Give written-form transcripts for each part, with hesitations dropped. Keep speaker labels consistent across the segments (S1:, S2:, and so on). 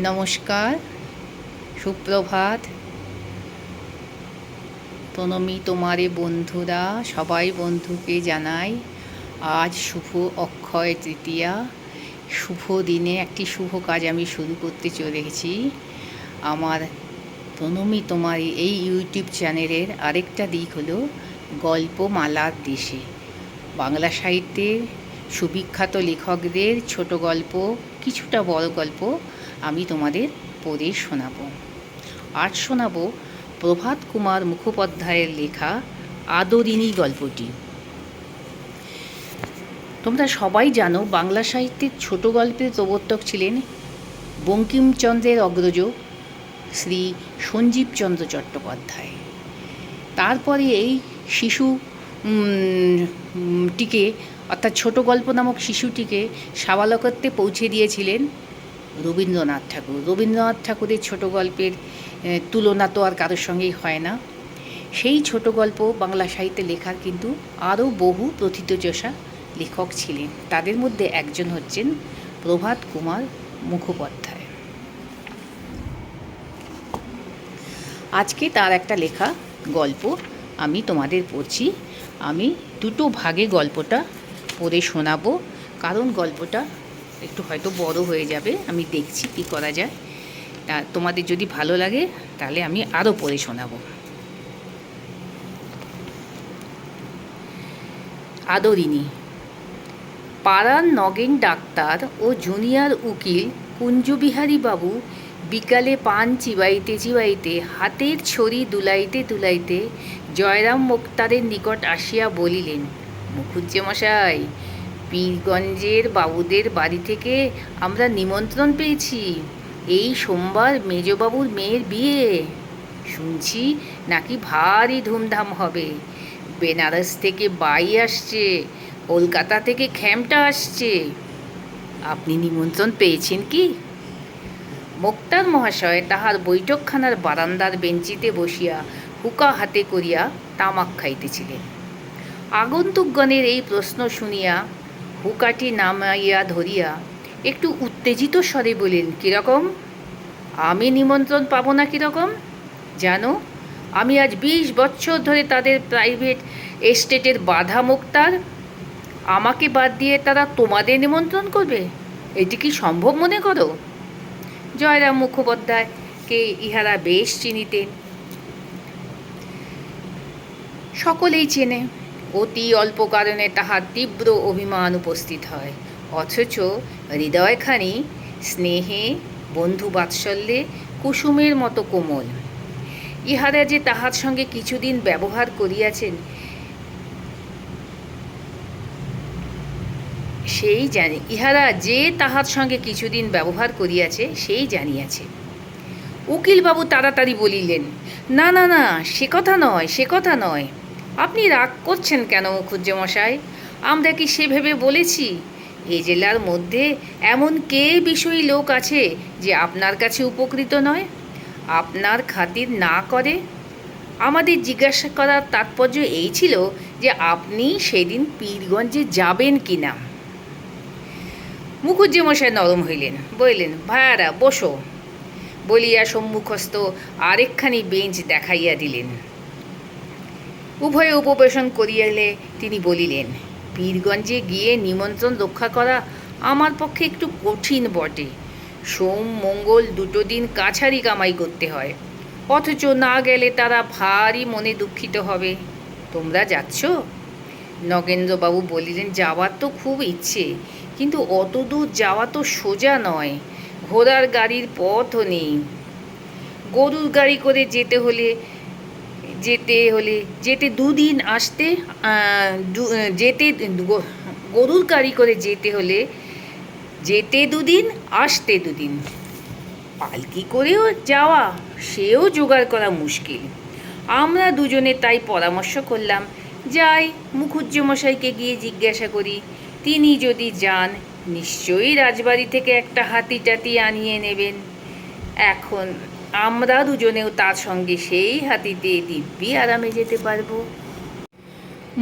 S1: নমস্কার, সুপ্রভাত। প্রণমী তোমারে বন্ধুরা, সবাই বন্ধুকে জানাই আজ শুভ অক্ষয় তৃতীয়া। শুভ দিনে একটি শুভ কাজ আমি শুরু করতে চলেছি। আমার প্রণমী তোমারে এই ইউটিউব চ্যানেলের আরেকটা দিক হলো গল্পমালার দেশে। বাংলা সাহিত্যের সুবিখ্যাত লেখকদের ছোট গল্প, কিছুটা বড় গল্প আমি তোমাদের পড়ে শোনাবো। আজ শোনাবো প্রভাত কুমার মুখোপাধ্যায়ের লেখা আদরিণী গল্পটি। তোমরা সবাই জানো বাংলা সাহিত্যের ছোট গল্পের প্রবর্তক ছিলেন বঙ্কিমচন্দ্রের অগ্রজ শ্রী সঞ্জীবচন্দ্র চট্টোপাধ্যায়। তারপরে এই শিশুটিকে অর্থাৎ ছোট গল্প নামক শিশুটিকে সাবালকত্বে পৌঁছে দিয়েছিলেন রবীন্দ্রনাথ ঠাকুর। রবীন্দ্রনাথ ঠাকুরের ছোট গল্পের তুলনা তো আর কারোর সঙ্গেই হয় না। সেই ছোট গল্প বাংলা সাহিত্যে লেখার কিন্তু আরও বহু প্রথিতযশা লেখক ছিলেন। তাদের মধ্যে একজন হচ্ছেন প্রভাত কুমার মুখোপাধ্যায়। আজকে তার একটা লেখা গল্প আমি তোমাদের পড়ছি। আমি দুটো ভাগে গল্পটা পড়ে শোনাবো, কারণ গল্পটা একটু হয়তো বড় হয়ে যাবে। আমি দেখছি কী করা যায়। তোমাদের যদি ভালো লাগে তাহলে আমি আরও পড়ে শোনাবো। আদরিণী। পাড়ার নগেন ডাক্তার ও জুনিয়র উকিল কুঞ্জবিহারী বাবু বিকালে পান চিবাইতে চিবাইতে হাতের ছড়ি দুলাইতে দুলাইতে জয়রাম মোক্তারের নিকট আসিয়া বলিলেন, মুখুজ্জেমশাই, পীরগঞ্জের বাবুদের বাড়ি থেকে আমরা নিমন্ত্রণ পেয়েছি। এই সোমবার মেজবাবুর মেয়ের বিয়ে। শুনছি নাকি ভারী ধুমধাম হবে। বেনারস থেকে বাই আসছে, কলকাতা থেকে খ্যামটা আসছে। আপনি নিমন্ত্রণ পেয়েছেন কি? মোক্তার মহাশয় তাহার বৈঠকখানার বারান্দার বেঞ্চিতে বসিয়া হুকা হাতে করিয়া তামাক খাইতেছিলেন। আগন্তুকগণের এই প্রশ্ন শুনিয়া হুকাটি নামাইয়া ধরিয়া একটু উত্তেজিত স্বরে বলেন, কীরকম? আমি নিমন্ত্রণ পাবো না কীরকম? জানো, আমি আজ 20 বছর ধরে তাদের প্রাইভেট এস্টেটের বাধা মোক্তার। আমাকে বাদ দিয়ে তারা তোমাদের নিমন্ত্রণ করবে? এটি কি সম্ভব মনে করো? জয়রাম মুখোপাধ্যায়কে ইহারা বেশ চিনিতেন, সকলেই চেনে। অতি অল্প কারণে তাহার তীব্র অভিমান উপস্থিত হয়, অথচ হৃদয়খানি স্নেহে বন্ধু বাৎসল্যে কুসুমের মতো কোমল। ইহারা যে তাহার সঙ্গে কিছুদিন ব্যবহার করিয়াছেন সেই জানি ইহারা যে তাহার সঙ্গে কিছুদিন ব্যবহার করিয়াছে সেই জানিয়াছে। উকিলবাবু তাড়াতাড়ি বলিলেন, না না না, সে কথা নয়, সে কথা নয়। আপনি রাগ করছেন কেন মুখুজ্জেমশাই? আমরা কি সে ভেবে বলেছি? এ জেলার মধ্যে এমন কে বিষয়ী লোক আছে যে আপনার কাছে উপকৃত নয়, আপনার খাতির না করে? আমাদের জিজ্ঞাসা করার তাৎপর্য এই ছিল যে আপনি সেদিন পীরগঞ্জে যাবেন কি না। মুখুজ্জেমশাই নরম হইলেন, বলিলেন, ভায়ারা বসো বলিয়া সম্মুখস্থ আরেকখানি বেঞ্চ দেখাইয়া দিলেন। উভয়ে উপবেশন করিয়ালে তিনি বলিলেন, পীরগঞ্জে গিয়ে নিমন্ত্রণ রক্ষা করা আমার পক্ষে একটু কঠিন বটে। সোম মঙ্গল দুটো দিন কাছারি কামাই করতে হয়, অথচ না গেলে তারা ভারী মনে দুঃখিত হবে। তোমরা যাচ্ছ? নগেন্দ্রবাবু বলিলেন, যাওয়ার তো খুব ইচ্ছে, কিন্তু অত দূর যাওয়া তো সোজা নয়। ঘোড়ার গাড়ির পথও নেই। গরুর গাড়ি করে যেতে দুদিন, আসতে গরুর গাড়ি করে যেতে হলে যেতে দুদিন, আসতে দুদিন। পালকি করেও যাওয়া, সেও জোগাড় করা মুশকিল। আমরা দুজনে তাই পরামর্শ করলাম, যাই মুখুজ্জেমশাইকে গিয়ে জিজ্ঞাসা করি। তিনি যদি যান নিশ্চয়ই রাজবাড়ি থেকে একটা হাতি টাতি আনিয়ে নেবেন। এখন আমরা দুজনেও তার সঙ্গে সেই হাতিতে দিব্যি আরামে যেতে পারব।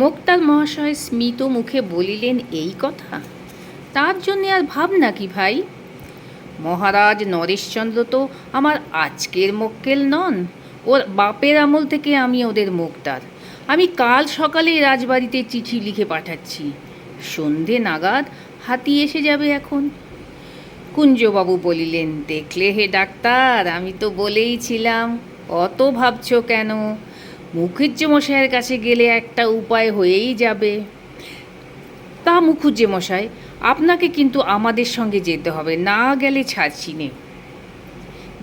S1: মোক্তার মহাশয় স্মিত মুখে বলিলেন, এই কথা? তার জন্যে আর ভাবনা কি ভাই? মহারাজ নরেশচন্দ্র তো আমার আজকের মক্কেল নন, ওর বাপের আমল থেকে আমি ওদের মুখদার। আমি কাল সকালে রাজবাড়িতে চিঠি লিখে পাঠাচ্ছি, সন্ধে নাগাদ হাতি এসে যাবে এখন। কুঞ্জবাবু বলিলেন, দেখলে হে ডাক্তার, আমি তো বলেইছিলাম। অত ভাবছ কেন? মুখুজ্জে মশাইয়ের কাছে গেলে একটা উপায় হয়েই যাবে। তা মুখুজ্জে মশাই, আপনাকে কিন্তু আমাদের সঙ্গে যেতে হবে, না গেলে ছাড়ছি নে।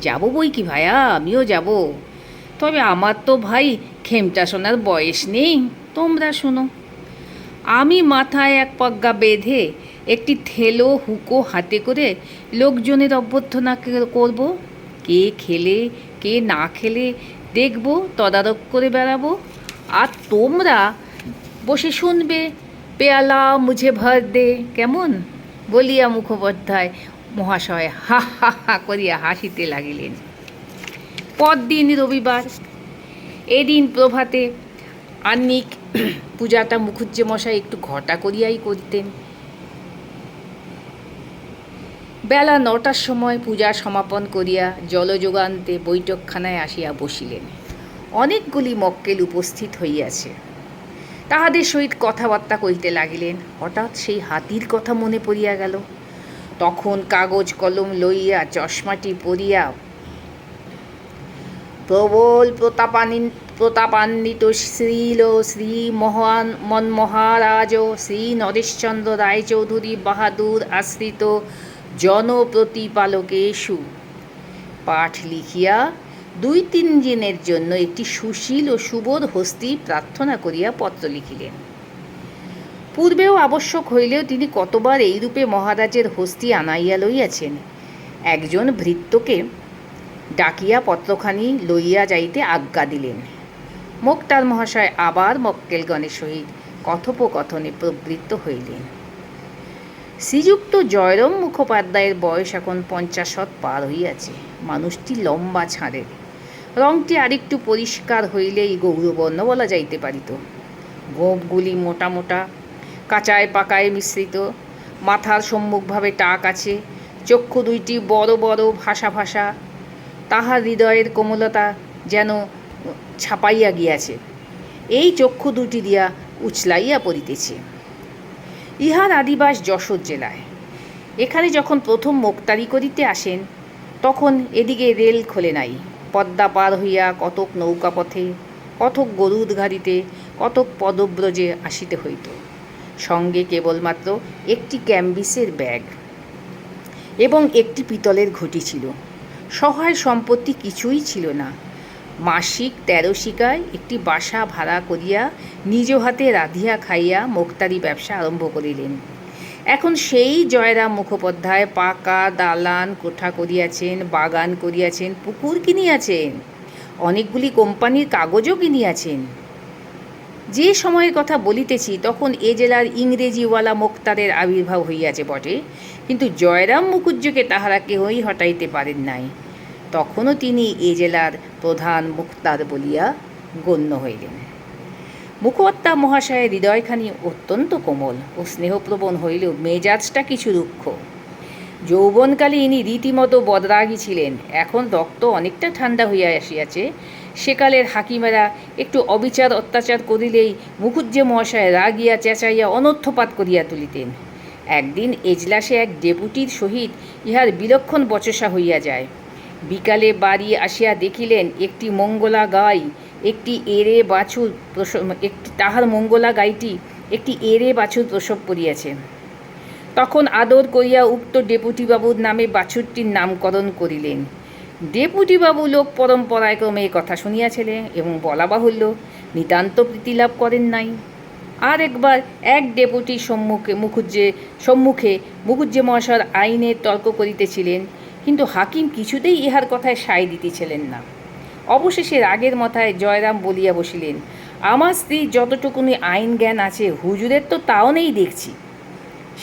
S1: যাবো বই কি ভায়া, আমিও যাব, তবে আমার তো ভাই খেমটা শোনার বয়স নেই। তোমরা শোনো, আমি মাথায় এক পজ্ঞা বেঁধে একটি থেলো হুকো হাতে করে লোকজনের অভ্যর্থনা করব, কে খেলে কে না খেলে দেখব, তদারক করে বেড়াবো, আর তোমরা বসে শুনবে, পেয়ালা মুঝে ভর দে, কেমন? বলিয়া মুখোপাধ্যায় মহাশয় হা হা হা করিয়া হাসিতে লাগিলেন। পরদিন রবিবার। এদিন প্রভাতে আহ্নিক পূজাটা মুখুজ্জে মশাই একটু ঘটা করিয়াই করতেন। বেলা 9টার সময় পূজা সমাপন করিয়া জলযোগান্তে বৈঠকখানায় আসিয়া বসিলেন। অনেকগুলি মক্কেল উপস্থিত হইয়াছে। তাহাদের সহিত কথাবার্তা কহিতে লাগিলেন। হঠাৎ সেই হাতির কথা মনে পড়িয়া গেল। তখন কাগজ কলম লইয়া চশমাটি পরিয়া প্রবল প্রতাপান্বিত শ্রীল শ্রী মহারাজ শ্রী নরেশচন্দ্র রায়চৌধুরী বাহাদুর আশ্রিত জনপ্রতিপালকেষু পাঠ লিখিয়া 2-3 দিনের জন্য একটি সুশীল ও সুবোধ হস্তি প্রার্থনা করিয়া পত্র লিখিলেন। পূর্বেও আবশ্যক হইলেও তিনি কতবার এইরূপে মহারাজের হস্তি আনাইয়া লইয়াছেন। একজন ভৃত্যকে ডাকিয়া পত্রখানি লইয়া যাইতে আজ্ঞা দিলেন। মোক্তার মহাশয় আবার মক্কেলগণের সহিত কথোপকথনে প্রবৃত্ত হইলেন। শ্রীযুক্ত জয়রাম মুখোপাধ্যায়ের বয়স এখন 50 পার হইয়াছে। মানুষটি লম্বা ছাঁড়ের, রংটি আরেকটু পরিষ্কার হইলেই গৌরবর্ণ বলা যাইতে পারিত। গোঁপগুলি মোটা মোটা, কাঁচায় পাকায় মিশ্রিত, মাথার সম্মুখভাবে টাক আছে, চক্ষু দুইটি বড় বড় ভাসা ভাসা, তাহার হৃদয়ের কোমলতা যেন ছাপাইয়া গিয়াছে, এই চক্ষু দুটি দিয়া উছলাইয়া পড়িতেছে। ইহার আদিবাস যশোর জেলায়। এখানে যখন প্রথম মোক্তারি করিতে আসেন, তখন এদিকে রেল খোলে নাই। পদ্মা পার হইয়া কতক নৌকাপথে, কতক গরুর গাড়িতে, কতক পদব্রজে আসিতে হইত। সঙ্গে কেবলমাত্র একটি ক্যাম্বিসের ব্যাগ এবং একটি পিতলের ঘটি ছিল। সহায় সম্পত্তি কিছুই ছিল না। মাসিক 13 শিকায় একটি বাসা ভাড়া করিয়া নিজ হাতে রাঁধিয়া খাইয়া মোক্তারি ব্যবসা আরম্ভ করিলেন। এখন সেই জয়রাম মুখোপাধ্যায় পাকা দালান কোঠা করিয়াছেন, বাগান করিয়াছেন, পুকুর কিনিয়াছেন, অনেকগুলি কোম্পানির কাগজও কিনিয়াছেন। যে সময়ের কথা বলিতেছি তখন এ জেলার ইংরেজিওয়ালা মোক্তারের আবির্ভাব হইয়াছে বটে, কিন্তু জয়রাম মুখুজ্জেকে তাহারা কেহই হটাইতে পারেন নাই। তখনও তিনি এ জেলার প্রধান মুক্তার বলিয়া গণ্য হইলেন। মুখোপাধ্যায় মহাশয়ের হৃদয়খানি অত্যন্ত কোমল ও স্নেহপ্রবণ হইলেও মেজাজটা কিছু রুক্ষ। যৌবনকালে ইনি রীতিমতো বদরাগী ছিলেন। এখন রক্ত অনেকটা ঠান্ডা হইয়া আসিয়াছে। সেকালের হাকিমেরা একটু অবিচার অত্যাচার করিলেই মুখুজ্জে মহাশয় রাগিয়া চেঁচাইয়া অনর্থপাত করিয়া তুলিতেন। একদিন এজলাসে এক ডেপুটির সহিত ইহার বিলক্ষণ বচসা হইয়া যায়। বিকালে বাড়ি আসিয়া দেখিলেন একটি মঙ্গলা গাই একটি এড়ে বাছুর তাহার মঙ্গলা গাইটি একটি এড়ে বাছুর প্রসব করিয়াছে। তখন আদর করিয়া উক্ত ডেপুটিবাবুর নামে বাছুরটির নামকরণ করিলেন। ডেপুটিবাবু লোক পরম্পরায় ক্রমে কথা শুনিয়াছিলেন এবং বলা বাহুল্য নিতান্ত প্রীতিলাভ করেন নাই। আর একবার এক ডেপুটির সম্মুখে মুখুজ্জে মহাশয় আইনের তর্ক করিতেছিলেন, কিন্তু হাকিম কিছুতেই ইহার কথায় সায় দিতেছিলেন না। অবশেষে রাগের মাথায় জয়রাম বলিয়া বসিলেন, আমার স্ত্রীর যতটুকুনি আইন জ্ঞান আছে হুজুরের তো তাও নেই দেখছি।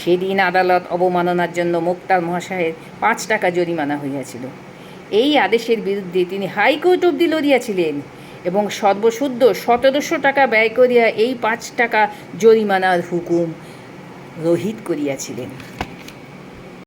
S1: সেদিন আদালত অবমাননার জন্য মোক্তার মহাশয়ের 5 টাকা জরিমানা হইয়াছিল। এই আদেশের বিরুদ্ধে তিনি হাইকোর্ট অবধি লড়িয়াছিলেন এবং সর্বশুদ্ধ 1700 টাকা ব্যয় করিয়া এই 5 টাকা জরিমানার হুকুম রহিত করিয়াছিলেন।